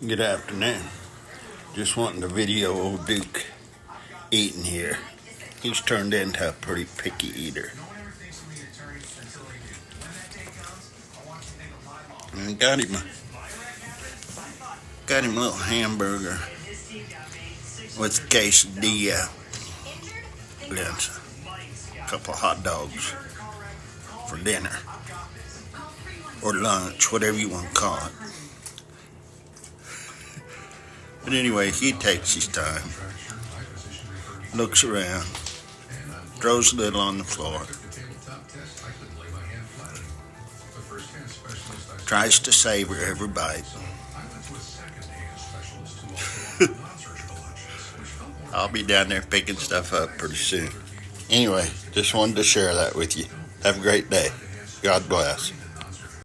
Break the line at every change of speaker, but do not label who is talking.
Good afternoon. Just wanting to video old Duke eating here. He's turned into a pretty picky eater. And got him a little hamburger with quesadilla and a couple of hot dogs for dinner or lunch, whatever you want to call it. But anyway, he takes his time, looks around, throws a little on the floor, tries to savor every bite. I'll be down there picking stuff up pretty soon. Anyway, just wanted to share that with you. Have a great day. God bless.